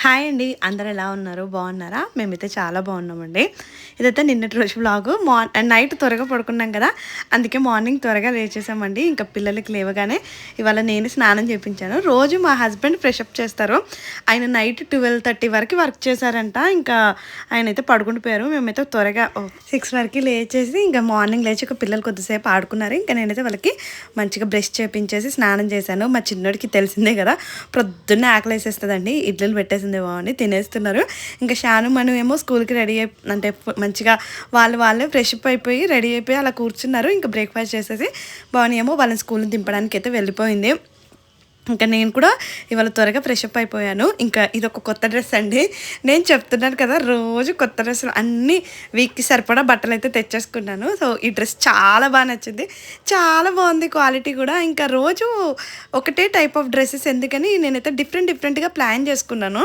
Hi అండి. అందరూ ఎలా ఉన్నారు? బాగున్నారా? మేమైతే చాలా బాగున్నామండి. ఇదైతే నిన్నటి రోజు వ్లాగు. నైట్ త్వరగా పడుకున్నాం కదా! అందుకే మార్నింగ్ త్వరగా లేచేసామండి. ఇంకా పిల్లలకి లేవగానే ఇవాళ నేను స్నానం చేపించాను. రోజు మా హస్బెండ్ ఫ్రెష్ అప్ చేస్తారు. ఆయన నైట్ 12:30 వరకు వర్క్ చేశారంట. ఇంకా ఆయనైతే పడుకుండిపోయారు. మేమైతే త్వరగా 6 వరకు లేచేసి ఇంకా మార్నింగ్ లేచి ఒక పిల్లలు కొద్దిసేపు ఆడుకున్నారు. ఇంకా నేనైతే వాళ్ళకి మంచిగా బ్రష్ చేపించేసి స్నానం చేశాను. మా చిన్నోడికి తెలిసిందే కదా! ప్రొద్దున్నే ఆకలేసేస్తదండి. ఇడ్లీలు పెట్టేసిందేమో అని తినేస్తున్నారు. ఇంకా షాను మను ఏమో స్కూల్‌కి రెడీ అంటే మంచిగా వాళ్ళే ఫ్రెష్ అప్ అయిపోయి రెడీ అయిపోయి అలా కూర్చున్నారు. ఇంకా బ్రేక్‌ఫాస్ట్ చేసేసి భవాని ఏమో వాళ్ళని స్కూల్‌కి దింపడానికైతే వెళ్ళిపోయింది. ఇంకా నేను కూడా ఇవాళ త్వరగా ఫ్రెష్ అప్ అయిపోయాను. ఇంకా ఇదొక కొత్త డ్రెస్ అండి. నేను చెప్తున్నాను కదా! రోజు కొత్త డ్రెస్సులు అన్నీ వీక్‌కి సరిపడా బట్టలైతే తెచ్చేసుకున్నాను. సో, ఈ డ్రెస్ చాలా నచ్చింది. చాలా బాగుంది క్వాలిటీ కూడా. ఇంకా రోజు ఒకటే టైప్ ఆఫ్ డ్రెసెస్ ఎందుకని నేనైతే డిఫరెంట్‌గా ప్లాన్ చేసుకున్నాను.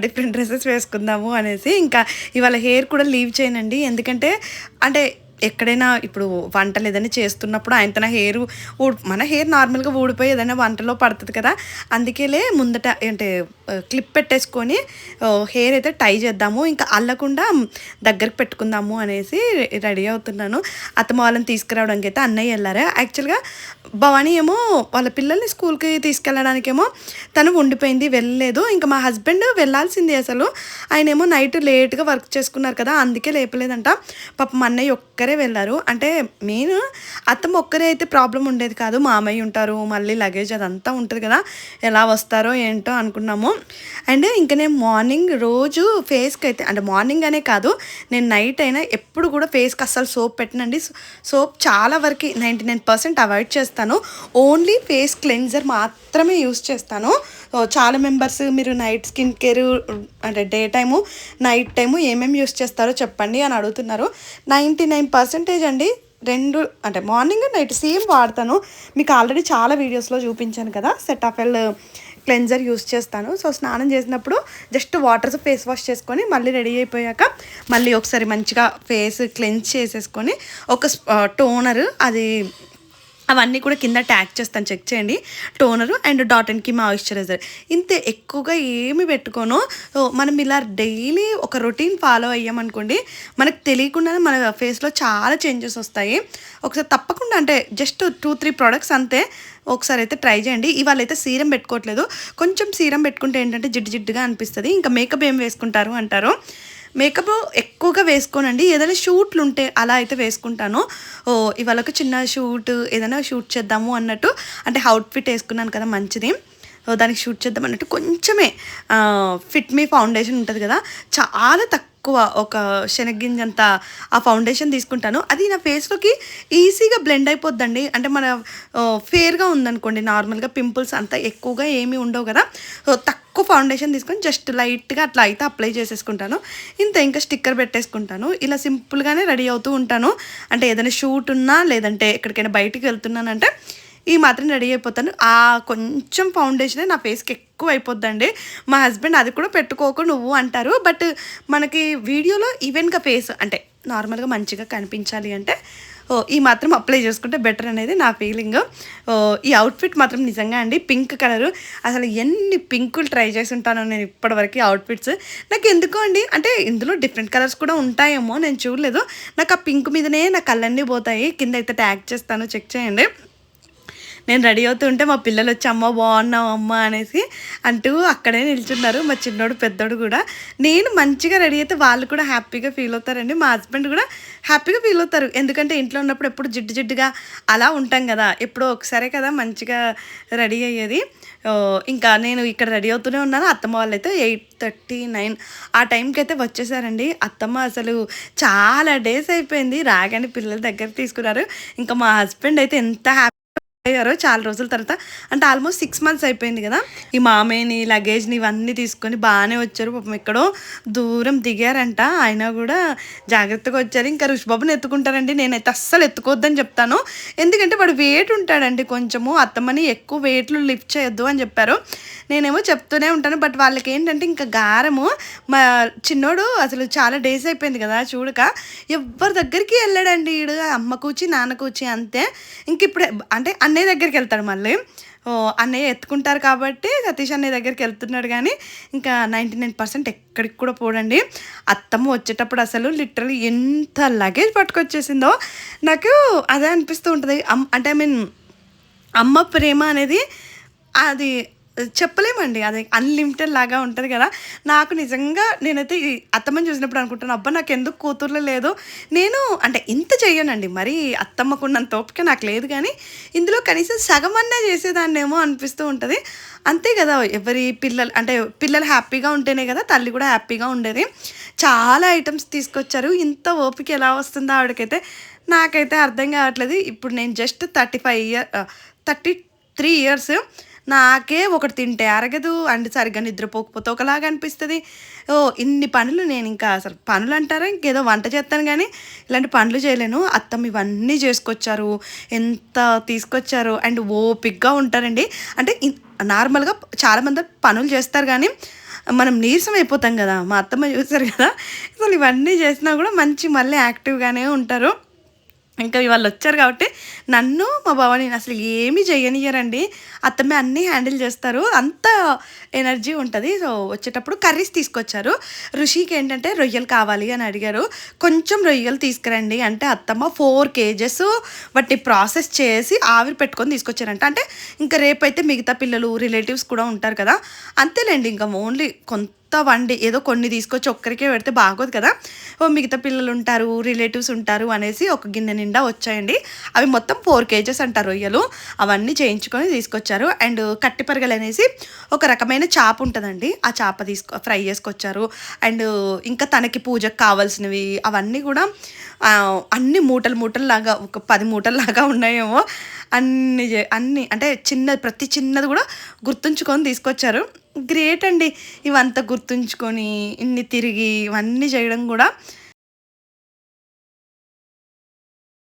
డిఫరెంట్ డ్రెసెస్ వేసుకుందాము అనేసి. ఇంకా ఇవాళ హెయిర్ కూడా లీవ్ చేయనండి. ఎందుకంటే అంటే ఎక్కడైనా ఇప్పుడు వంటలు ఏదైనా చేస్తున్నప్పుడు ఆయనతో హెయిర్ మన హెయిర్ నార్మల్గా ఊడిపోయి ఏదైనా వంటలో పడుతుంది కదా! అందుకేలే ముందట అంటే క్లిప్ పెట్టేసుకొని హెయిర్ అయితే టై చేద్దాము, ఇంకా అల్లకుండా దగ్గరికి పెట్టుకుందాము అనేసి రెడీ అవుతున్నాను. అత్తమ్మ వాళ్ళని తీసుకురావడానికి అయితే అన్నయ్య వెళ్ళారు. యాక్చువల్గా భవానీ ఏమో వాళ్ళ పిల్లల్ని స్కూల్కి తీసుకెళ్ళడానికేమో తను ఉండిపోయింది, వెళ్ళలేదు. ఇంకా మా హస్బెండ్ వెళ్ళాల్సింది అసలు. ఆయన ఏమో నైట్ లేట్గా వర్క్ చేసుకున్నారు కదా, అందుకే లేపలేదంట. పాపం అన్నయ్య ఒక్కరే వెళ్ళారు. అంటే మెయిన్ అత్తమ్మ ఒక్కరే అయితే ప్రాబ్లం ఉండేది కాదు. మామయ్య ఉంటారు, మళ్ళీ లగేజ్ అదంతా ఉంటుంది కదా, ఎలా వస్తారో ఏంటో అనుకున్నాము. అండ్ ఇంకా నేను మార్నింగ్ రోజు ఫేస్కి అయితే అంటే మార్నింగ్ అనే కాదు, నేను నైట్ అయినా ఎప్పుడు కూడా ఫేస్కి అస్సలు సోప్ పెట్టనండి. సోప్ చాలా వరకు 99% అవాయిడ్ చేస్తాను. ఓన్లీ ఫేస్ క్లెన్జర్ మాత్రమే యూస్ చేస్తాను. చాలా మెంబర్స్ మీరు నైట్ స్కిన్ కేర్ అంటే డే టైము నైట్ టైము ఏమేమి యూస్ చేస్తారో చెప్పండి అని అడుగుతున్నారు. 99% అండి రెండు అంటే మార్నింగ్ నైట్ సేమ్ వాడతాను. మీకు ఆల్రెడీ చాలా వీడియోస్లో చూపించాను కదా, సెటాఫెల్ క్లెన్జర్ యూస్ చేస్తాను. సో స్నానం చేసినప్పుడు జస్ట్ వాటర్స్ ఫేస్ వాష్ చేసుకొని మళ్ళీ రెడీ అయిపోయాక మళ్ళీ ఒకసారి మంచిగా ఫేస్ క్లెన్స్ చేసేసుకొని ఒక టోనర్ అది అవన్నీ కూడా కింద ట్యాగ్ చేస్తాను, చెక్ చేయండి. Toner and Dot and Key moisturiser, ఇంతే. ఎక్కువగా ఏమి పెట్టుకోను. మనం ఇలా డైలీ ఒక రొటీన్ ఫాలో అయ్యామనుకోండి, మనకు తెలియకుండానే మన ఫేస్లో చాలా చేంజెస్ వస్తాయి. ఒకసారి తప్పకుండా అంటే జస్ట్ 2-3 ప్రోడక్ట్స్ అంతే, ఒకసారి అయితే ట్రై చేయండి. ఇవాళ అయితే సీరం పెట్టుకోవట్లేదు. కొంచెం సీరం పెట్టుకుంటే ఏంటంటే జిడ్డుగా అనిపిస్తుంది. ఇంకా మేకప్ ఏం వేసుకుంటారు అంటారు. మేకప్ ఎక్కువగా వేసుకోనండి, ఏదైనా షూట్లు ఉంటే అలా అయితే వేసుకుంటాను. ఇవాళ ఒక చిన్న షూట్ ఏదైనా షూట్ చేద్దాము అన్నట్టు, అంటే అవుట్ఫిట్ వేసుకున్నాను కదా మంచిది, దానికి షూట్ చేద్దాం అన్నట్టు కొంచెమే ఫిట్ మీ ఫౌండేషన్ ఉంటుంది కదా, చాలా తక్కువ ఒక శనగ్గింజంత ఆ ఫౌండేషన్ తీసుకుంటాను. అది నా ఫేస్లోకి ఈజీగా బ్లెండ్ అయిపోద్దండి. అంటే మన ఫేర్గా ఉందనుకోండి, నార్మల్గా పింపుల్స్ అంతా ఎక్కువగా ఏమీ ఉండవు కదా, తక్కువ ఫౌండేషన్ తీసుకొని జస్ట్ లైట్గా అట్లా అయితే అప్లై చేసేసుకుంటాను. ఇంత ఇంకా స్టిక్కర్ పెట్టేసుకుంటాను. ఇలా సింపుల్గానే రెడీ అవుతూ ఉంటాను. అంటే ఏదైనా షూట్ ఉన్నా లేదంటే ఎక్కడికైనా బయటికి వెళ్తున్నానంటే ఈ మాత్రం రెడీ అయిపోతాను. ఆ కొంచెం ఫౌండేషనే నా ఫేస్కి ఎక్కువ అయిపోద్దండి. మా హస్బెండ్ అది కూడా పెట్టుకోకు నువ్వు అంటారు. బట్ మనకి వీడియోలో ఈవెన్గా ఫేస్ అంటే నార్మల్గా మంచిగా కనిపించాలి అంటే ఈ మాత్రం అప్లై చేసుకుంటే బెటర్ అనేది నా ఫీలింగ్. ఈ అవుట్ఫిట్ మాత్రం నిజంగా అండి పింక్ కలరు, అసలు ఎన్ని పింకులు ట్రై చేసి ఉంటానో నేను ఇప్పటివరకు అవుట్ఫిట్స్. నాకు ఎందుకో అండి, అంటే ఇందులో డిఫరెంట్ కలర్స్ కూడా ఉంటాయేమో, నేను చూడలేదు. నాకు ఆ పింక్ మీదనే నా కళ్ళన్నీ పోతాయి. కింద అయితే ట్యాగ్ చేస్తాను, చెక్ చేయండి. నేను రెడీ అవుతుంటే మా పిల్లలు వచ్చి అమ్మ బాగున్నావు అమ్మ అనేసి అంటూ అక్కడే నిల్చున్నారు. మా చిన్నోడు పెద్దోడు కూడా. నేను మంచిగా రెడీ అయితే వాళ్ళు కూడా హ్యాపీగా ఫీల్ అవుతారండి. మా హస్బెండ్ కూడా హ్యాపీగా ఫీల్ అవుతారు. ఎందుకంటే ఇంట్లో ఉన్నప్పుడు ఎప్పుడు జిడ్డుగా అలా ఉంటాం కదా, ఎప్పుడో ఒకసారే కదా మంచిగా రెడీ అయ్యేది. ఇంకా నేను ఇక్కడ రెడీ అవుతూనే ఉన్నాను. అత్తమ్మ వాళ్ళు అయితే 8:30-9 ఆ టైంకి అయితే వచ్చేసారండి. అత్తమ్మ అసలు చాలా డేస్ అయిపోయింది రాగానే పిల్లల దగ్గర తీసుకున్నారు. ఇంకా మా హస్బెండ్ అయితే ఎంత అయ్యారో చాలా రోజుల తర్వాత, అంటే ఆల్మోస్ట్ 6 మంత్స్ అయిపోయింది కదా, ఈ మామయ్యని లగేజ్ని ఇవన్నీ తీసుకొని బాగానే వచ్చారు. పాపం ఎక్కడో దూరం దిగారంట, అయినా కూడా జాగ్రత్తగా వచ్చారు. ఇంకా రుషిబాబుని ఎత్తుకుంటారండి, నేనైతే అస్సలు ఎత్తుకోవద్దని చెప్తాను. ఎందుకంటే వాడు వెయిట్ ఉంటాడండి కొంచెము, అత్తమ్మని ఎక్కువ వెయిట్లు లిఫ్ట్ చేయొద్దు అని చెప్పారు. నేనేమో చెప్తూనే ఉంటాను. బట్ వాళ్ళకి ఏంటంటే ఇంకా గారము. మా చిన్నోడు అసలు చాలా డేస్ అయిపోయింది కదా చూడక, ఎవరి దగ్గరికి వెళ్ళాడండి. ఈడు అమ్మ కూచి నాన్న కూచి అంతే. ఇంక ఇప్పుడు అంటే అన్నయ్య దగ్గరికి వెళ్తాడు మళ్ళీ. అన్నయ్య ఎత్తుకుంటారు కాబట్టి సతీష్ అన్నయ్య దగ్గరికి వెళ్తున్నాడు కానీ ఇంకా 99% ఎక్కడికి కూడా పోడండి. అత్తమ్మ వచ్చేటప్పుడు అసలు లిటరల్లీ ఎంత లగేజ్ పట్టుకొచ్చేసిందో నాకు అదే అనిపిస్తూ ఉంటుంది. అంటే ఐ మీన్ అమ్మ ప్రేమ అనేది అది చెప్పలేమండి. అది అన్‌లిమిటెడ్ లాగా ఉంటది గదా! నాకు నిజంగా నేనైతే ఈ అత్తమ్మని చూసినప్పుడు అనుకుంటాను, అబ్బా! నాకెందుకు కూతుర్లు లేదు. నేను అంటే ఇంత చెయ్యనండి. మరీ అత్తమ్మకున్నంత ఓపిక నాకు లేదు గానీ, ఇందులో కనీసం సగమన్నా చేసేదాన్నేమో అనిపిస్తూ ఉంటది. అంతే గదా! ఎవరి పిల్లలు అంటే పిల్లలు హ్యాపీగా ఉంటేనే గదా! తల్లి కూడా హ్యాపీగా ఉండేది. చాలా ఐటెమ్స్ తీసుకొచ్చారు. ఇంత ఓపిక ఎలా వస్తుందో ఆవిడకైతే నాకైతే అర్థం కావట్లేదు. ఇప్పుడు నేను జస్ట్ 33 ఇయర్స్. నాకే ఒకటి తింటే అరగదు. అండ్ సరిగ్గా నిద్రపోకపోతే ఒకలాగా అనిపిస్తది. ఇన్ని పనులు నేనింకా అసలు పనులంటారా ఇంకేదో వంట చేత్తాను గానీ, ఇలాంటి పనులు చేయలేను. అత్తమ్మ ఇవన్నీ చేసుకొచ్చారు. ఎంత తీసుకొచ్చారో అండ్ ఓపికగా ఉంటారండి. అంటే నార్మల్‌గా చాలామంది పనులు చేస్తారు గానీ, మనం నీరసం అయిపోతాం గదా! మా అత్తమ్మ చూసారు గదా! అసలు ఇవన్నీ చేసినా గూడా మంచి మళ్ళీ యాక్టివ్‌గానే ఉంటారు. ఇంకా వాళ్ళొచ్చారు కాబట్టి నన్ను, మా బావని అసలు ఏమి చెయ్యనియ్యరండి. అత్తమ్మే అన్నీ హ్యాండిల్ చేస్తారు. అంత ఎనర్జీ ఉంటది. సో, వచ్చేటప్పుడు కర్రీస్ తీసుకొచ్చారు. రుషికేంటంటే రొయ్యలు కావాలి అని అడిగారు. కొంచెం రొయ్యలు తీసుకురండి అంటే అత్తమ్మ 4 కేజెస్ వాటిని ప్రాసెస్ చేసి ఆవిరి పెట్టుకొని తీసుకొచ్చారంట. అంటే ఇంకా రేపైతే మిగతా పిల్లలు, రిలేటివ్స్ కూడా ఉంటారు కదా! అంతేలెండి ఇంకా ఓన్లీ వండి ఏదో కొన్ని తీసుకొచ్చి ఒక్కరికే పెడితే బాగోదు కదా! మిగతా పిల్లలు ఉంటారు, రిలేటివ్స్ ఉంటారు అనేసి ఒక గిన్నె నిండా వచ్చాయండి. అవి మొత్తం 4 కేజెస్ అంట రొయ్యలు. అవన్నీ చేయించుకొని తీసుకొచ్చారు. అండ్ కట్టిపరగలు అనేసి ఒక రకమైన చాప ఉంటదండి. ఆ చాప ఫ్రై చేసుకొచ్చారు. అండ్ ఇంకా తనకి పూజకు కావాల్సినవి అవన్నీ కూడా అన్ని మూటల్లాగా ఒక 10 మూటల్లాగా ఉన్నాయేమో. అన్నీ అంటే ప్రతి చిన్నది కూడా గుర్తుంచుకొని తీసుకొచ్చారు. గ్రేట్ అండి. ఇవంతా గుర్తుంచుకొని ఇన్ని తిరిగి ఇవన్నీ చేయడం కూడా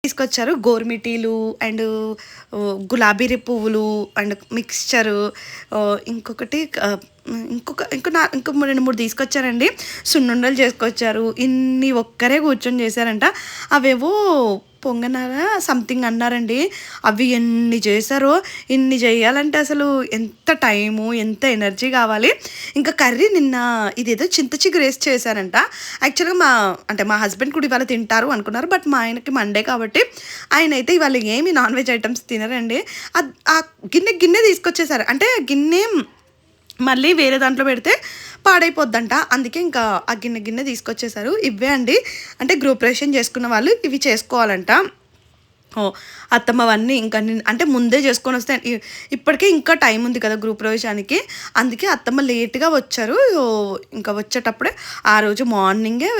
తీసుకొచ్చారు. గోరుమిటీలు అండ్ గులాబీ పువ్వులు అండ్ మిక్స్చరు, ఇంకొకటి ఇంకో 2, 3 తీసుకొచ్చారండి. సున్నుండలు చేసుకొచ్చారు. ఇన్ని ఒక్కరే కూర్చొని చేశారంట. అవేవో పొంగనాల సంథింగ్ అన్నారండి. అవి ఎన్ని చేశారో. ఇన్ని చేయాలంటే అసలు ఎంత టైము, ఎంత ఎనర్జీ కావాలి. ఇంకా కర్రీ నిన్న ఇదేదో చింత చిగురేసి చేశారంట. యాక్చువల్గా మా హస్బెండ్ కూడా ఇవాళ తింటారు అనుకున్నారు. బట్ మా ఆయనకి మండే కాబట్టి ఆయనైతే ఇవాళ ఏమి నాన్ వెజ్ ఐటమ్స్ తినరండి. ఆ గిన్నె తీసుకొచ్చేసారు. అంటే గిన్నె మళ్ళీ వేరే దాంట్లో పెడితే పాడైపోద్దంట. అందుకే ఇంకా ఆ గిన్నె తీసుకొచ్చేసారు. ఇవే అండి అంటే గృహప్రవేశం చేసుకున్న వాళ్ళు ఇవి చేసుకోవాలంట. అత్తమ్మ అవన్నీ ఇంకా అంటే ముందే చేసుకొని వస్తే ఇప్పటికే ఇంకా టైం ఉంది కదా గృహప్రవేశానికి. అందుకే అత్తమ్మ లేట్గా వచ్చారు. ఇంకా వచ్చేటప్పుడే ఆ రోజు మార్నింగే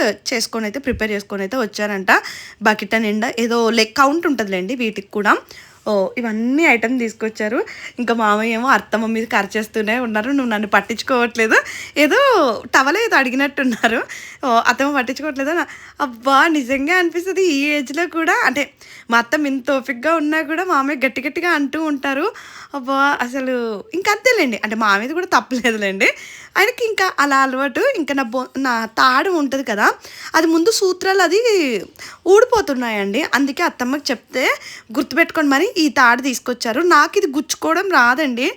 ప్రిపేర్ చేసుకొని అయితే వచ్చారంట. బకెట్ నిండా ఏదో కౌంట్ ఉంటుందిలేండి వీటికి కూడా. ఇవన్నీ ఐటమ్ తీసుకొచ్చారు. ఇంకా మామయ్య ఏమో అత్తమ్మ మీద ఖర్చేస్తూనే ఉన్నారు. నువ్వు నన్ను పట్టించుకోవట్లేదు, ఏదో టవల్ ఏదో అడిగినట్టున్నారు. అత్తమ్మ పట్టించుకోవట్లేదు. అబ్బా! నిజంగా అనిపిస్తుంది ఈ ఏజ్లో కూడా. అంటే మా అత్తమ్మ ఇంత ఓపికగా ఉన్నా కూడా మామయ్య గట్టిగా అంటూ ఉంటారు. అబ్బా! అసలు ఇంక అంతేలేండి. అంటే మా మీద కూడా తప్పలేదులేండి. ఆయనకి ఇంకా అలా అలవాటు. ఇంకా నా తాడు ఉంటుంది కదా, అది ముందు సూత్రాలు అది ఊడిపోతున్నాయండి. అందుకే అత్తమ్మకి చెప్తే గుర్తుపెట్టుకొని మరి ఈ తాడు తీసుకొచ్చారు. నాకు ఇది గుచ్చుకోవడం రాదండి.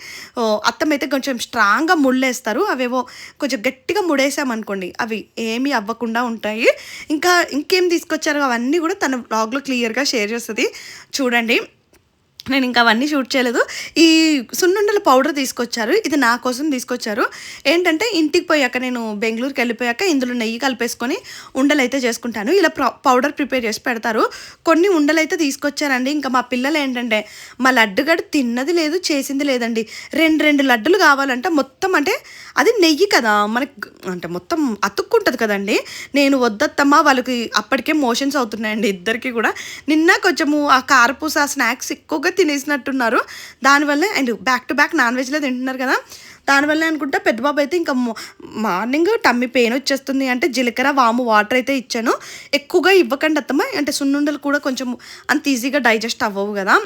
అత్తమ్మ అయితే కొంచెం స్ట్రాంగ్గా ముళ్ళేస్తారు. అవేవో కొంచెం గట్టిగా ముడేసామనుకోండి అవి ఏమీ అవ్వకుండా ఉంటాయి. ఇంకేం తీసుకొచ్చారు అవన్నీ కూడా తన బ్లాగ్లో క్లియర్గా షేర్ చేస్తుంది, చూడండి. నేను ఇంకా అవన్నీ షూట్ చేయలేదు. ఈ సున్నుండల పౌడర్ తీసుకొచ్చారు. ఇది నా కోసం తీసుకొచ్చారు. ఏంటంటే ఇంటికి పోయాక నేను బెంగళూరుకి వెళ్ళిపోయాక ఇందులో నెయ్యి కలిపేసుకొని ఉండలైతే చేసుకుంటాను. ఇలా పౌడర్ ప్రిపేర్ చేసి పెడతారు. కొన్ని ఉండలైతే తీసుకొచ్చారండి. ఇంకా మా పిల్లలు ఏంటంటే మా లడ్డుగడు తిన్నది లేదు, చేసింది లేదండి. 2 లడ్డులు కావాలంట. మొత్తం అంటే అది నెయ్యి కదా మనకి, అంటే మొత్తం అతుక్కుంటుంది కదండి. నేను వద్దత్తమ్మా, వాళ్ళకి అప్పటికే మోషన్స్ అవుతున్నాయండి ఇద్దరికి కూడా. నిన్న కొంచెము ఆ కారపూస స్నాక్స్ ఎక్కువగా తినేసినట్టున్నారు. దానివల్లే and back to back non వెజ్లో తింటున్నారు కదా, దానివల్లే అనుకుంటా. పెద్ద బాబు అయితే ఇంకా మార్నింగ్ టమ్మీ పెయిన్ వచ్చేస్తుంది అంటే జీలకర్ర వాము వాటర్ అయితే ఇచ్చాను. ఎక్కువగా ఇవ్వకండి అత్తమ్మ, అంటే సున్నుండలు కూడా కొంచెం అంత ఈజీగా డైజెస్ట్ అవ్వవు కదా.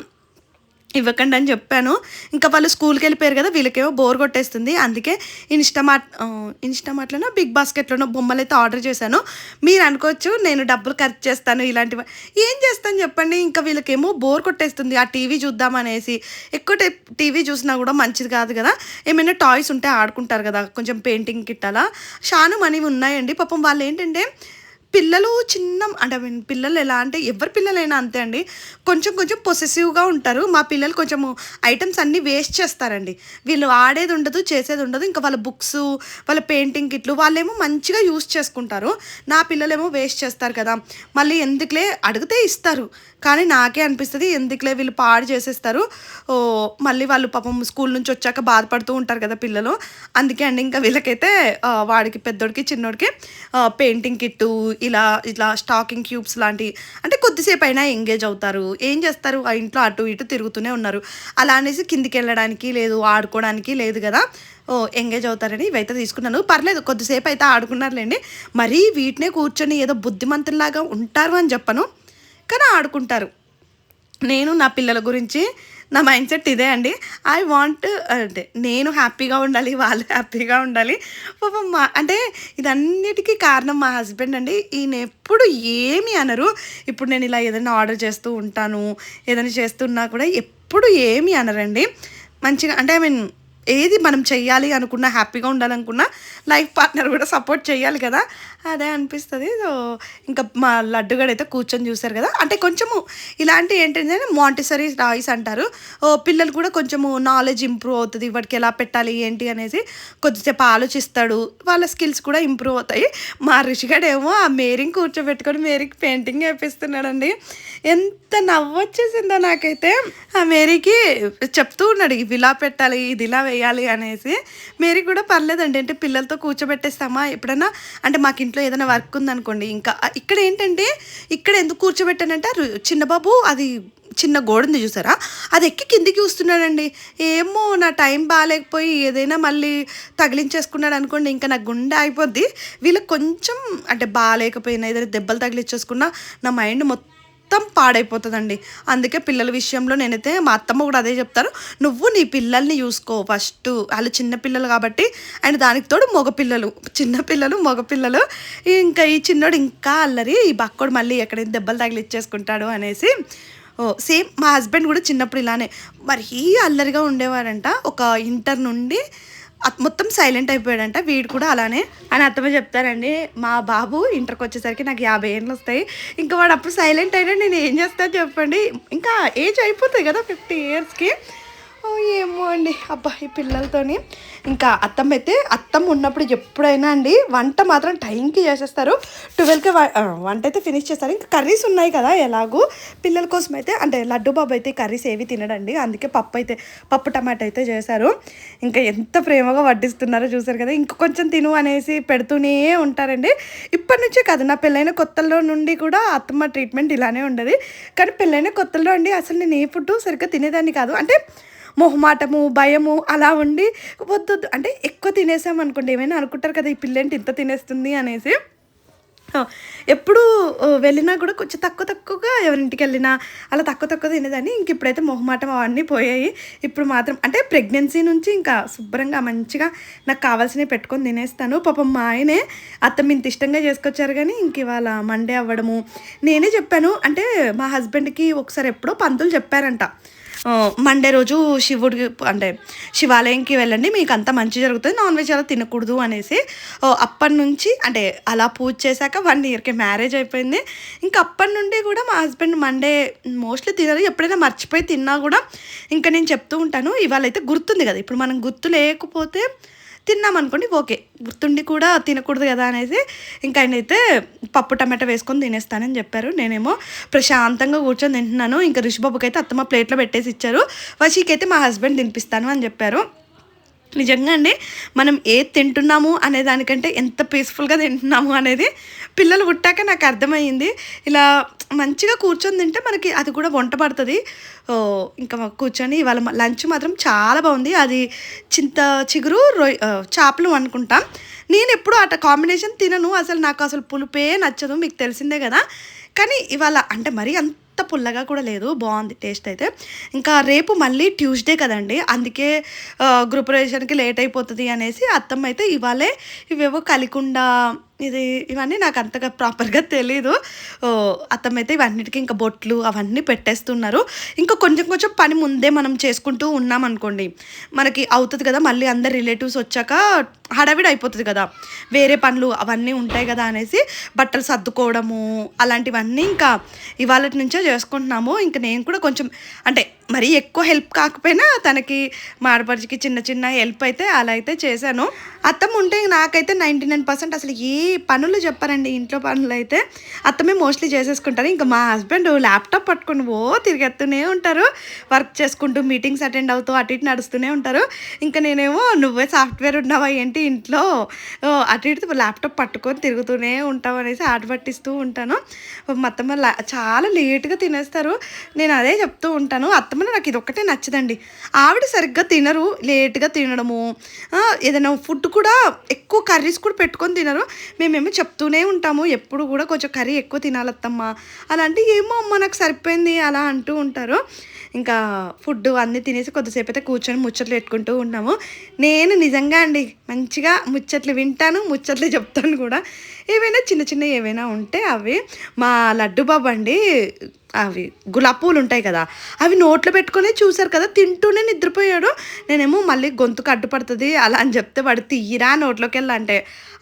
ఇవ్వకండి అని చెప్పాను. ఇంకా వాళ్ళు స్కూల్‌కి వెళ్ళిపోయారు కదా! వీళ్ళకేమో బోర్ కొట్టేస్తుంది. అందుకే ఇన్‌స్టామార్ట్‌లోనో, బిగ్ బాస్కెట్‌లోనో బొమ్మలైతే ఆర్డర్ చేశాను. మీరు అనుకోవచ్చు నేను డబ్బులు ఖర్చు చేస్తాను ఇలాంటివి. ఏం చేస్తాను చెప్పండి? ఇంకా వీళ్ళకేమో బోర్ కొట్టేస్తుంది. ఆ టీవీ చూద్దామనేసి. ఎక్కువ టీవీ చూసినా కూడా మంచిది కాదు కదా! ఏమైనా టాయ్స్ ఉంటే ఆడుకుంటారు కదా! కొంచెం పెయింటింగ్ కిట్ అలా. చాను మనీ ఉన్నాయండి. పాపం వాళ్ళేంటంటే పిల్లలు చిన్న అంటే ఐ మీన్ పిల్లలు ఎలా అంటే ఎవరి పిల్లలైనా అంతే అండి. కొంచెం కొంచెం పొసెసివ్‌గా ఉంటారు. మా పిల్లలు కొంచెము ఐటెమ్స్ అన్నీ వేస్ట్ చేస్తారండి. వీళ్ళు ఆడేది ఉండదు, చేసేది ఉండదు. ఇంకా వాళ్ళ బుక్సు, వాళ్ళ పెయింటింగ్ కిట్లు వాళ్ళేమో మంచిగా యూజ్ చేసుకుంటారు. నా పిల్లలేమో వేస్ట్ చేస్తారు కదా! మళ్ళీ ఎందుకులే అడిగితే ఇస్తారు. కానీ నాకే అనిపిస్తది ఎందుకులే వీళ్ళు పాడు చేసేస్తారు. మళ్ళీ వాళ్ళు పాపం స్కూల్ నుంచి వచ్చాక బాధపడుతూ ఉంటారు కదా పిల్లలు. అందుకే అండి ఇంకా వీళ్ళకైతే వాడికి పెద్దోడికి, చిన్నోడికి పెయింటింగ్ కిట్టు ఇలా ఇట్లా స్టాకింగ్ క్యూబ్స్ లాంటివి అంటే కొద్దిసేపు అయినా ఎంగేజ్ అవుతారు. ఏం చేస్తారు ఆ ఇంట్లో అటు ఇటు తిరుగుతూనే ఉన్నారు. అలా అనేసి కిందికెళ్ళడానికి లేదు, ఆడుకోవడానికి లేదు కదా! ఎంగేజ్ అవుతారని ఇవైతే తీసుకున్నాను. పర్లేదు కొద్దిసేపు అయితే ఆడుకున్నారులెండి. మరీ వీటినే కూర్చొని ఏదో బుద్ధిమంతుల్లాగా ఉంటారు అని చెప్పను. కానీ ఆడుకుంటారు. నేను నా పిల్లల గురించి నా మైండ్ సెట్ ఇదే అండి. ఐ వాంట్ అంటే నేను హ్యాపీగా ఉండాలి. వాళ్ళు హ్యాపీగా ఉండాలి. పాపం అంటే ఇదన్నిటికి కారణం మా హస్బెండ్ అండి. ఈయన ఎప్పుడు ఏమి అనరు. ఇప్పుడు నేను ఇలా ఏదైనా ఆర్డర్ చేస్తూ ఉంటాను. ఏదైనా చేస్తున్నా కూడా ఎప్పుడు ఏమి అనరండి. మంచిగా అంటే ఐ మీన్ ఏది మనం చెయ్యాలి అనుకున్నా, హ్యాపీగా ఉండాలనుకున్నా లైఫ్ పార్ట్నర్ కూడా సపోర్ట్ చేయాలి కదా! అదే అనిపిస్తది. సో, ఇంకా మా లడ్డుగాడైతే కూర్చొని చూసారు కదా! అంటే కొంచెము ఇలాంటివి ఏంటంటే మాంటిసరీ టాయ్స్ అంటారు. పిల్లలు కూడా కొంచెము నాలెడ్జ్ ఇంప్రూవ్ అవుతది. వాడికి ఎలా పెట్టాలి ఏంటి అనేసి కొద్దిసేపు ఆలోచిస్తాడు. వాళ్ళ స్కిల్స్ కూడా ఇంప్రూవ్ అవుతాయి. మా రిషిగాడేమో ఆ మేరీని కూర్చోబెట్టుకొని మేరీకి పెయింటింగ్ ఏపిస్తున్నాడండి. ఎంత నవ్వొచ్చేసిందో నాకైతే. ఆ మేరీకి చెప్తూ ఉన్నాడు. ఇవి ఇలా పెట్టాలి, ఇది ఇలా వేయాలి అనేసి. మేరీ కూడా పర్లేదండి. అంటే పిల్లలతో కూర్చోబెట్టేస్తామా ఎప్పుడన్నా అంటే మాకు ఇంట్లో ఏదైనా వర్క్ ఉందనుకోండి ఇంకా ఇక్కడ ఏంటంటే ఇక్కడ ఎందుకు కూర్చోబెట్టానంటే చిన్న బాబు అది చిన్న గోడ ఉంది చూసారా అది ఎక్కి కిందికి చూస్తున్నాడండి. ఏమో నా టైం బాగాలేకపోయి ఏదైనా మళ్ళీ తగిలించేసుకున్నాడు అనుకోండి ఇంకా నా గుండె అయిపోద్ది. వీళ్ళకి కొంచెం అంటే బాగాలేకపోయినా ఏదైనా దెబ్బలు తగిలించేసుకున్నా నా మైండ్ మొత్తం పాడైపోతుందండి. అందుకే పిల్లల విషయంలో నేనైతే మా అత్తమ్మ కూడా అదే చెప్తారు. నువ్వు నీ పిల్లల్ని చూసుకో ఫస్ట్. వాళ్ళు చిన్న పిల్లలు కాబట్టి అండ్ దానికి తోడు మగపిల్లలు, చిన్నపిల్లలు మగపిల్లలు. ఇంకా ఈ చిన్నోడు ఇంకా అల్లరి, ఈ బక్కోడు మళ్ళీ ఎక్కడైనా దెబ్బలు తగిలిచ్చేసుకుంటాడు అనేసి సేమ్ మా హస్బెండ్ కూడా చిన్నప్పుడు ఇలానే మరీ అల్లరిగా ఉండేవారంట. ఒక ఇంటర్ నుండి మొత్తం సైలెంట్ అయిపోయాడంట. వీడు కూడా అలానే అని అత్తమ్మ చెప్తారండి. మా బాబు ఇంటర్కి వచ్చేసరికి నాకు 50 ఏళ్ళు వస్తాయి. ఇంకా వాడు అప్పుడు సైలెంట్ అయినా నేను ఏం చేస్తాను చెప్పండి. ఇంకా ఏజ్ అయిపోతాయి కదా 50 ఇయర్స్కి. ఏమో అండి అబ్బా ఈ పిల్లలతోని. ఇంకా అత్తమ్మ ఉన్నప్పుడు ఎప్పుడైనా అండి వంట మాత్రం టైంకి చేసేస్తారు. 12కి వంట అయితే ఫినిష్ చేస్తారు. ఇంకా కర్రీస్ ఉన్నాయి కదా ఎలాగూ పిల్లల కోసం అయితే అంటే లడ్డు బాబు అయితే కర్రీస్ ఏవి తినడండి. అందుకే పప్పు టమాటా అయితే చేశారు. ఇంకా ఎంత ప్రేమగా వడ్డిస్తున్నారో చూసారు కదా. ఇంక కొంచెం తిను అనేసి పెడుతూనే ఉంటారండి. ఇప్పటి నుంచే కాదు నా పెళ్ళైన కొత్తల్లో నుండి కూడా అత్తమ్మ ట్రీట్మెంట్ ఇలానే ఉండదు. కానీ పెళ్ళైన కొత్తల్లో అండి అసలు నేను ఏ ఫుడ్ సరిగ్గా తినేదాన్ని కాదు. అంటే మొహమాటము, భయము అలా ఉండి వద్దొద్దు అంటే ఎక్కువ తినేసామనుకోండి ఏమైనా అనుకుంటారు కదా ఈ పిల్లేంటి ఇంత తినేస్తుంది అనేసి. ఎప్పుడు వెళ్ళినా కూడా కొంచెం తక్కువగా ఎవరింటికి వెళ్ళినా అలా తక్కువ తినేదాన్ని. ఇంక ఇప్పుడైతే మొహమాటం అవన్నీ పోయాయి. ఇప్పుడు మాత్రం అంటే ప్రెగ్నెన్సీ నుంచి ఇంకా శుభ్రంగా మంచిగా నాకు కావాల్సినవి పెట్టుకొని తినేస్తాను. పాపం మా ఆయనే అత్తమ్మ ఇంత ఇష్టంగా చేసుకొచ్చారు కానీ ఇంక ఇవాళ మండే అవ్వడము. నేనే చెప్పాను అంటే మా హస్బెండ్కి ఒకసారి ఎప్పుడో పంతులు చెప్పారంట. మండే రోజు శివుడికి అంటే శివాలయంకి వెళ్ళండి మీకు అంతా మంచి జరుగుతుంది, నాన్ వెజ్ అలా తినకూడదు అనేసి. అప్పటి నుంచి అంటే అలా పూజ చేశాక 1 ఇయర్కి మ్యారేజ్ అయిపోయింది. ఇంకా అప్పటి నుండి కూడా మా హస్బెండ్ మండే మోస్ట్లీ తినరు. ఎప్పుడైనా మర్చిపోయి తిన్నా కూడా ఇంకా నేను చెప్తూ ఉంటాను. ఇవాళ అయితే గుర్తుంది కదా, ఇప్పుడు మనం గుర్తు లేకపోతే తిన్నామనుకోండి ఓకే, గుర్తుండి కూడా తినకూడదు కదా అనేసి ఇంకా ఆయన అయితే పప్పు టమాటా వేసుకొని తినేస్తానని చెప్పారు. నేనేమో ప్రశాంతంగా కూర్చొని తింటున్నాను. ఇంకా రిషిబాబుకి అయితే అత్తమ్మ ప్లేట్లో పెట్టేసి ఇచ్చారు. వషీకైతే మా హస్బెండ్ తినిపిస్తాను అని చెప్పారు. నిజంగా అండి మనం ఏది తింటున్నాము అనే దానికంటే ఎంత పీస్ఫుల్గా తింటున్నాము అనేది పిల్లలు పుట్టాక నాకు అర్థమైంది. ఇలా మంచిగా కూర్చొని తింటే మనకి అది కూడా వంట పడుతుంది. ఇంకా కూర్చొని ఇవాళ లంచ్ మాత్రం చాలా బాగుంది. అది చింత చిగురు చేపలు అనుకుంటాం. నేను ఎప్పుడు అట కాంబినేషన్ తినను, అసలు నాకు అసలు పులుపే నచ్చదు, మీకు తెలిసిందే కదా. కానీ ఇవాళ అంటే మరీ అంత పుల్లగా కూడా లేదు, బాగుంది టేస్ట్ అయితే. ఇంకా రేపు మళ్ళీ ట్యూస్డే కదండి, అందుకే గృహప్రవేశానికి లేట్ అయిపోతుంది అనేసి అత్తమ్మ అయితే ఇవాళే ఇవేవో కలికుండా ఇది ఇవన్నీ నాకు అంతగా ప్రాపర్గా తెలీదు. అత్తమ్మ అయితే ఇవన్నిటికీ ఇంకా బొట్లు అవన్నీ పెట్టేస్తున్నారు. ఇంకా కొంచెం కొంచెం పని ముందే మనం చేసుకుంటూ ఉన్నాం అనుకోండి, మనకి అవుతుంది కదా. మళ్ళీ అందరు రిలేటివ్స్ వచ్చాక హడావిడి అయిపోతుంది కదా, వేరే పనులు అవన్నీ ఉంటాయి కదా అనేసి బట్టలు సర్దుకోవడము అలాంటివన్నీ ఇంకా ఇవాళ నుంచే చేసుకుంటున్నాము. ఇంకా నేను కూడా కొంచెం అంటే మరీ ఎక్కువ హెల్ప్ కాకపోయినా తనకి మా ఆడపడిచికి చిన్న చిన్న హెల్ప్ అయితే అలా అయితే చేశాను. అత్తమ్మ ఉంటే నాకైతే 99% అసలు ఏ పనులు చెప్పారండి, ఇంట్లో పనులు అయితే అత్తమే మోస్ట్లీ చేసేసుకుంటారు. ఇంకా మా హస్బెండ్ ల్యాప్టాప్ పట్టుకుని తిరిగెత్తూనే ఉంటారు, వర్క్ చేసుకుంటూ మీటింగ్స్ అటెండ్ అవుతూ అటు ఇటు నడుస్తూనే ఉంటారు. ఇంకా నేనేమో నువ్వే సాఫ్ట్వేర్ ఉన్నావా ఏంటి ఇంట్లో, అటు ఇటు ల్యాప్టాప్ పట్టుకొని తిరుగుతూనే ఉంటావు అనేసి ఆట పట్టిస్తూ ఉంటాను. అత్తమ్మ చాలా లేట్గా తినేస్తారు. నేను అదే చెప్తూ ఉంటాను, అత్తమ్మ నాకు ఇది ఒక్కటే నచ్చదండి, ఆవిడ సరిగ్గా తినరు, లేట్గా తినడము, ఏదైనా ఫుడ్ కూడా ఎక్కువ కర్రీస్ కూడా పెట్టుకొని తినరు. మేమేమో చెప్తూనే ఉంటాము ఎప్పుడు కూడా కొంచెం కర్రీ ఎక్కువ తినాలత్తమ్మ అలాంటి, ఏమో అమ్మ నాకు సరిపోయింది అలా అంటూ ఉంటారు. ఇంకా ఫుడ్ అన్నీ తినేసి కొద్దిసేపు అయితే కూర్చొని ముచ్చట్లు పెట్టుకుంటూ ఉన్నాము. నేను నిజంగా అండి మంచిగా ముచ్చట్లు వింటాను, ముచ్చట్లు చెప్తాను కూడా. ఏవైనా చిన్న చిన్న ఏవైనా ఉంటే అవి మా లడ్డు బాబు అండి, అవి గులాబీ పూలు ఉంటాయి కదా, అవి నోట్లో పెట్టుకొని చూసారు కదా, తింటూనే నిద్రపోయాడు. నేనేమో మళ్ళీ గొంతుకు అడ్డుపడుతుంది అలా అని చెప్తే వాడు తీయరా నోట్లోకి వెళ్ళాలంటే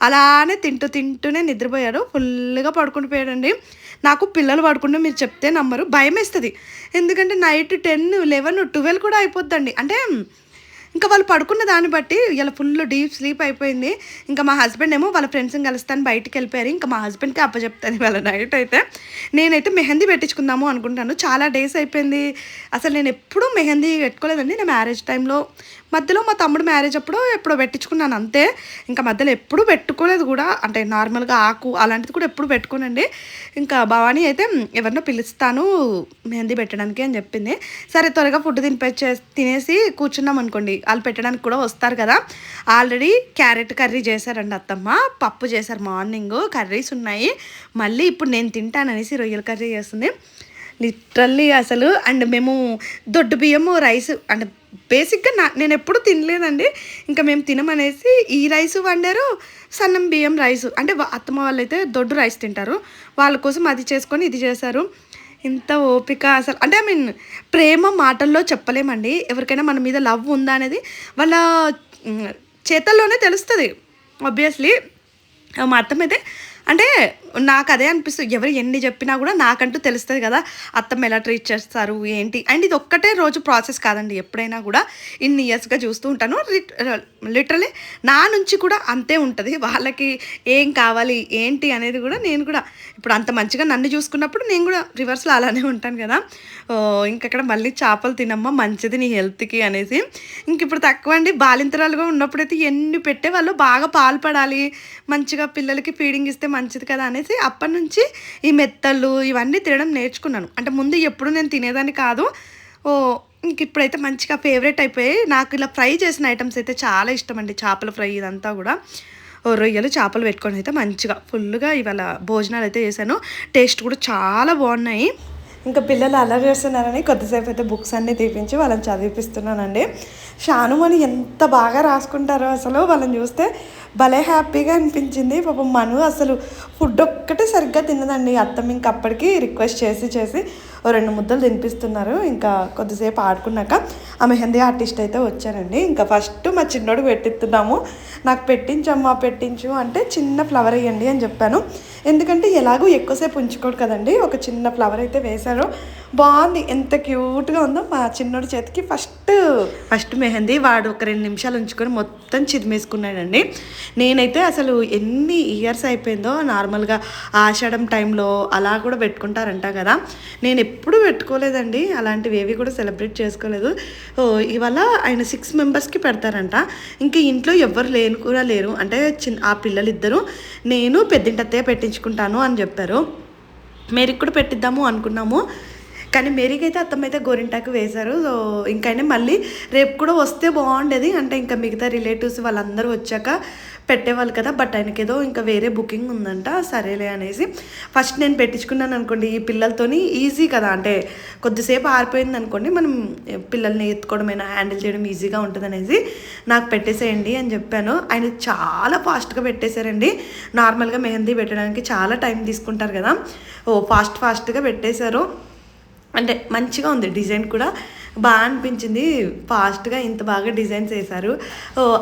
అలానే తింటూనే నిద్రపోయాడు. ఫుల్గా పడుకుని పోయాడండి. నాకు పిల్లలు పడుకుంటే మీరు చెప్తే నమ్మరు, భయం వేస్తుంది. ఎందుకంటే నైట్ 10, 11, 12 కూడా అయిపోద్దండి. అంటే ఇంకా వాళ్ళు పడుకున్న దాన్ని బట్టి ఇలా ఫుల్ డీప్ స్లీప్ అయిపోయింది. ఇంకా మా హస్బెండ్ ఏమో వాళ్ళ ఫ్రెండ్స్ని కలుస్తాను బయటికి వెళ్ళిపోయారు. ఇంకా మా హస్బెండ్కి అప్పచెప్తాను వాళ్ళ నైట్ అయితే. నేనైతే మెహందీ పెట్టించుకుందాము అనుకుంటాను, చాలా డేస్ అయిపోయింది. అసలు నేను ఎప్పుడూ మెహందీ పెట్టుకోలేదండి. నా మ్యారేజ్ టైంలో మధ్యలో మా తమ్ముడు మ్యారేజ్ అప్పుడు ఎప్పుడో పెట్టించుకున్నాను అంతే. ఇంకా మధ్యలో ఎప్పుడూ పెట్టుకోలేదు కూడా, అంటే నార్మల్గా ఆకు అలాంటిది కూడా ఎప్పుడు పెట్టుకోనండి. ఇంకా భవానీ అయితే ఎవరినో పిలుస్తాను మెహందీ పెట్టడానికి అని చెప్పింది. సరే త్వరగా ఫుడ్ తినేసి కూర్చున్నాం అనుకోండి, వాళ్ళు పెట్టడానికి కూడా వస్తారు కదా. ఆల్రెడీ క్యారెట్ కర్రీ చేశారండి అత్తమ్మ, పప్పు చేశారు, మార్నింగ్ కర్రీస్ ఉన్నాయి. మళ్ళీ ఇప్పుడు నేను తింటాననేసి రొయ్యల కర్రీ చేస్తుంది లిటరల్లీ అసలు. అండ్ మేము దొడ్డు బియ్యము రైస్ అంటే బేసిక్గా నేను ఎప్పుడు తినలేదండి. ఇంకా మేము తినమనేసి ఈ రైస్ వండారు, సన్నం బియ్యం రైస్. అంటే అత్తమ్మ వాళ్ళు అయితే దొడ్డు రైస్ తింటారు, వాళ్ళ కోసం అది చేసుకొని ఇది చేశారు. ఇంత ఓపిక అసలు, అంటే ప్రేమ మాటల్లో చెప్పలేమండి. ఎవరికైనా మన మీద లవ్ ఉందా అనేది వాళ్ళ చేతల్లోనే తెలుస్తుంది ఆబ్వియస్లీ. మా అత్తమ్మ అయితే అంటే నాకు అదే అనిపిస్తుంది, ఎవరు ఎన్ని చెప్పినా కూడా నాకంటూ తెలుస్తుంది కదా అత్తమ్మ ఎలా ట్రీట్ చేస్తారు ఏంటి. అండ్ ఇది ఒక్కటే రోజు ప్రాసెస్ కాదండి, ఎప్పుడైనా కూడా ఇన్ని ఇయర్స్గా చూస్తూ ఉంటాను. లిటరలీ నా నుంచి కూడా అంతే ఉంటుంది. వాళ్ళకి ఏం కావాలి ఏంటి అనేది కూడా నేను కూడా ఇప్పుడు అంత మంచిగా నన్ను చూసుకున్నప్పుడు నేను కూడా రివర్స్లో అలానే ఉంటాను కదా. ఇంకక్కడ మళ్ళీ చేపలు తినమ్మా మంచిది నీ హెల్త్కి అనేసి. ఇంక ఇప్పుడు తక్కువ అండి, బాలింతరాలుగా ఉన్నప్పుడైతే ఎన్ని పెట్టేవాళ్ళు, బాగా పాలు పడాలి, మంచిగా పిల్లలకి ఫీడింగ్ ఇస్తే మంచిది కదా అనేసి అప్పటి నుంచి ఈ మెత్తళ్ళు ఇవన్నీ తినడం నేర్చుకున్నాను. అంటే ముందు ఎప్పుడు నేను తినేదాన్ని కాదు. ఇంక ఇప్పుడైతే మంచిగా ఫేవరెట్ అయిపోయాయి నాకు. ఇలా ఫ్రై చేసిన ఐటమ్స్ అయితే చాలా ఇష్టం అండి, చేపల ఫ్రై ఇదంతా కూడా. రొయ్యలు చేపలు పెట్టుకొని అయితే మంచిగా ఫుల్గా ఇవాళ భోజనాలు అయితే చేశాను. టేస్ట్ కూడా చాలా బాగున్నాయి. ఇంకా పిల్లలు అల్లరి చేస్తున్నారని కొద్దిసేపు అయితే బుక్స్ అన్నీ తీపించి వాళ్ళని చదివిపిస్తున్నానండి. షానుమని ఎంత బాగా రాసుకుంటారో అసలు, వాళ్ళని చూస్తే భలే హ్యాపీగా అనిపించింది. పాపం మను అసలు ఫుడ్ ఒక్కటే సరిగ్గా తినదండి. అత్తమ్మ ఇంక అప్పటికి రిక్వెస్ట్ చేసి 2 ముద్దలు తినిపిస్తున్నారు. ఇంకా కొద్దిసేపు ఆడుకున్నాక ఆ మెహందీ ఆర్టిస్ట్ అయితే వచ్చారండి. ఇంకా ఫస్ట్ మా చిన్నోడికి పెట్టిస్తున్నాము. నాకు పెట్టించమ్మా పెట్టించు అంటే చిన్న ఫ్లవర్ వేయండి అని చెప్పాను. ఎందుకంటే ఎలాగో ఎక్కువసేపు ఉంచుకోడు కదండి, ఒక చిన్న ఫ్లవర్ అయితే వేశారు. బాగుంది, ఎంత క్యూట్గా ఉందో. మా చిన్నోడి చేతికి ఫస్ట్ మెహందీ వాడు ఒక 2 నిమిషాలు ఉంచుకొని మొత్తం చిదిమేసుకున్నాడండి. నేనైతే అసలు ఎన్ని ఇయర్స్ అయిపోయిందో, నార్మల్గా ఆషాఢం టైంలో అలా కూడా పెట్టుకుంటారంట కదా, నేను ఎప్పుడూ పెట్టుకోలేదండి. అలాంటివి ఏవి కూడా సెలబ్రేట్ చేసుకోలేదు. ఇవాళ ఆయన 6 మెంబర్స్కి పెడతారంట. ఇంకా ఇంట్లో ఎవరు కూడా లేరు, అంటే ఆ పిల్లలు ఇద్దరు, నేను పెద్దింటి అత్తయ్య పెట్టించుకుంటాను అని చెప్పారు. మేరీకి కూడా పెట్టిద్దాము అనుకున్నాము. కానీ మేరీకైతే అత్తమ్మ అయితే గోరింటాకు వేశారు. సో ఇంకైనా మళ్ళీ రేపు కూడా వస్తే బాగుండేది, అంటే ఇంకా మిగతా రిలేటివ్స్ వాళ్ళందరూ వచ్చాక పెట్టేవాళ్ళు కదా. బట్ ఆయనకి ఏదో ఇంకా వేరే బుకింగ్ ఉందంట, సరేలే అనేసి ఫస్ట్ నేను పెట్టించుకున్నాను అనుకోండి. ఈ పిల్లలతోని ఈజీ కదా, అంటే కొద్దిసేపు ఆరిపోయింది అనుకోండి, మనం పిల్లల్ని ఎత్తుకోవడమైనా హ్యాండిల్ చేయడం ఈజీగా ఉంటుంది అనేసి నాకు పెట్టేసేయండి అని చెప్పాను. ఆయన చాలా ఫాస్ట్గా పెట్టేశారండి. నార్మల్గా మెహందీ పెట్టడానికి చాలా టైం తీసుకుంటారు కదా, ఫాస్ట్గా పెట్టేశారు. అంటే మంచిగా ఉంది, డిజైన్ కూడా బాగా అనిపించింది. ఫాస్ట్గా ఇంత బాగా డిజైన్స్ వేశారు.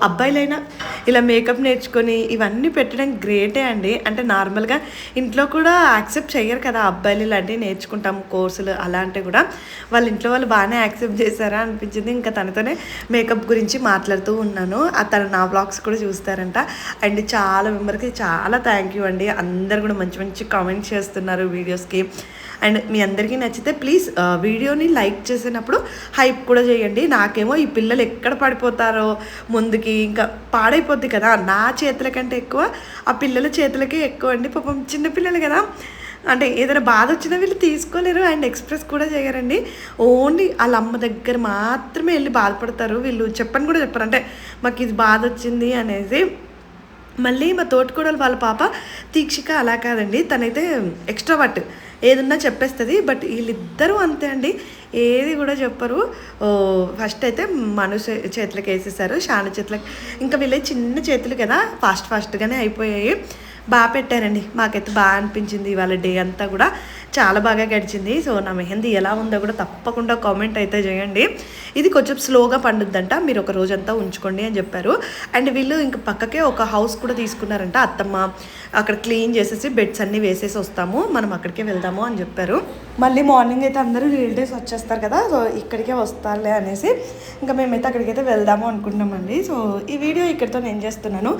అబ్బాయిలైనా ఇలా మేకప్ నేర్చుకొని ఇవన్నీ పెట్టడం గ్రేటే అండి. అంటే నార్మల్గా ఇంట్లో కూడా యాక్సెప్ట్ చెయ్యరు కదా అబ్బాయిలు ఇలాంటివి నేర్చుకుంటాము కోర్సులు అలాంటివి కూడా. వాళ్ళ ఇంట్లో వాళ్ళు బాగానే యాక్సెప్ట్ చేశారా అనిపించింది. ఇంకా తనతోనే మేకప్ గురించి మాట్లాడుతూ ఉన్నాను. తను నా బ్లాగ్స్ కూడా చూస్తారంట. అండ్ చాలా మెంబర్కి చాలా థ్యాంక్ యూ అండి. అందరు కూడా మంచి మంచి కామెంట్స్ చేస్తున్నారు వీడియోస్కి. అండ్ మీ అందరికీ నచ్చితే ప్లీజ్ వీడియోని లైక్ చేసినప్పుడు హైప్ కూడా చేయండి. నాకేమో ఈ పిల్లలు ఎక్కడ పడిపోతారో ముందుకి, ఇంకా పాడైపోద్ది కదా. నా చేతుల కంటే ఎక్కువ ఆ పిల్లల చేతులకే ఎక్కువ అండి. పాపం చిన్నపిల్లలు కదా, అంటే ఏదైనా బాధ వచ్చినా వీళ్ళు తీసుకోలేరు అండ్ ఎక్స్ప్రెస్ కూడా చేయరండి. ఓన్లీ వాళ్ళ అమ్మ దగ్గర మాత్రమే వెళ్ళి బాధపడతారు. వీళ్ళు చెప్పని కూడా చెప్పరు, అంటే మాకు ఇది బాధ వచ్చింది అనేసి. మళ్ళీ మా తోటికోడలు వాళ్ళ పాప తీక్షిక అలా కాదండి, తనైతే ఎక్స్ట్రావర్ట్, ఏదన్నా చెప్పేస్తుంది. బట్ వీళ్ళిద్దరూ అంతే అండి, ఏది కూడా చెప్పరు. ఫస్ట్ అయితే మను చేతులకు వేసేసారు, షాను చేతులకు. ఇంకా వీళ్ళే చిన్న చేతులు కదా, ఫాస్ట్గానే అయిపోయాయి. బాగా పెట్టారండి, మాకైతే బాగా అనిపించింది. ఇవాళ డే అంతా కూడా చాలా బాగా గడిచింది. సో నా మెహందీ ఎలా ఉందో కూడా తప్పకుండా కామెంట్ అయితే చేయండి. ఇది కొంచెం స్లోగా పండుద్దంట, మీరు ఒక రోజంతా ఉంచుకోండి అని చెప్పారు. అండ్ వీళ్ళు ఇంక పక్కకే ఒక హౌస్ కూడా తీసుకున్నారంట అత్తమ్మ. అక్కడ క్లీన్ చేసేసి బెడ్స్ అన్నీ వేసేసి వస్తాము, మనం అక్కడికే వెళ్దాము అని చెప్పారు. మళ్ళీ మార్నింగ్ అయితే అందరూ రిలేటివ్స్ వచ్చేస్తారు కదా, సో ఇక్కడికే వస్తారులే అనేసి ఇంకా మేమైతే అక్కడికైతే వెళ్దాము అనుకుంటున్నామండి. సో ఈ వీడియో ఇక్కడితో నేను చేస్తున్నాను.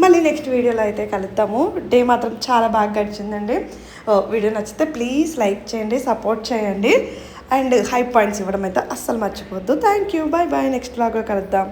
మళ్ళీ నెక్స్ట్ వీడియోలో అయితే కలుద్దాము. డే మాత్రం చాలా బాగా గడిచిందండి. వీడియో నచ్చితే ప్లీజ్ లైక్ చేయండి, సపోర్ట్ చేయండి అండ్ హై పాయింట్స్ ఇవ్వడం అయితే అస్సలు మర్చిపోవద్దు. Thank you, bye bye. Next వ్లాగ్లో కలుద్దాం.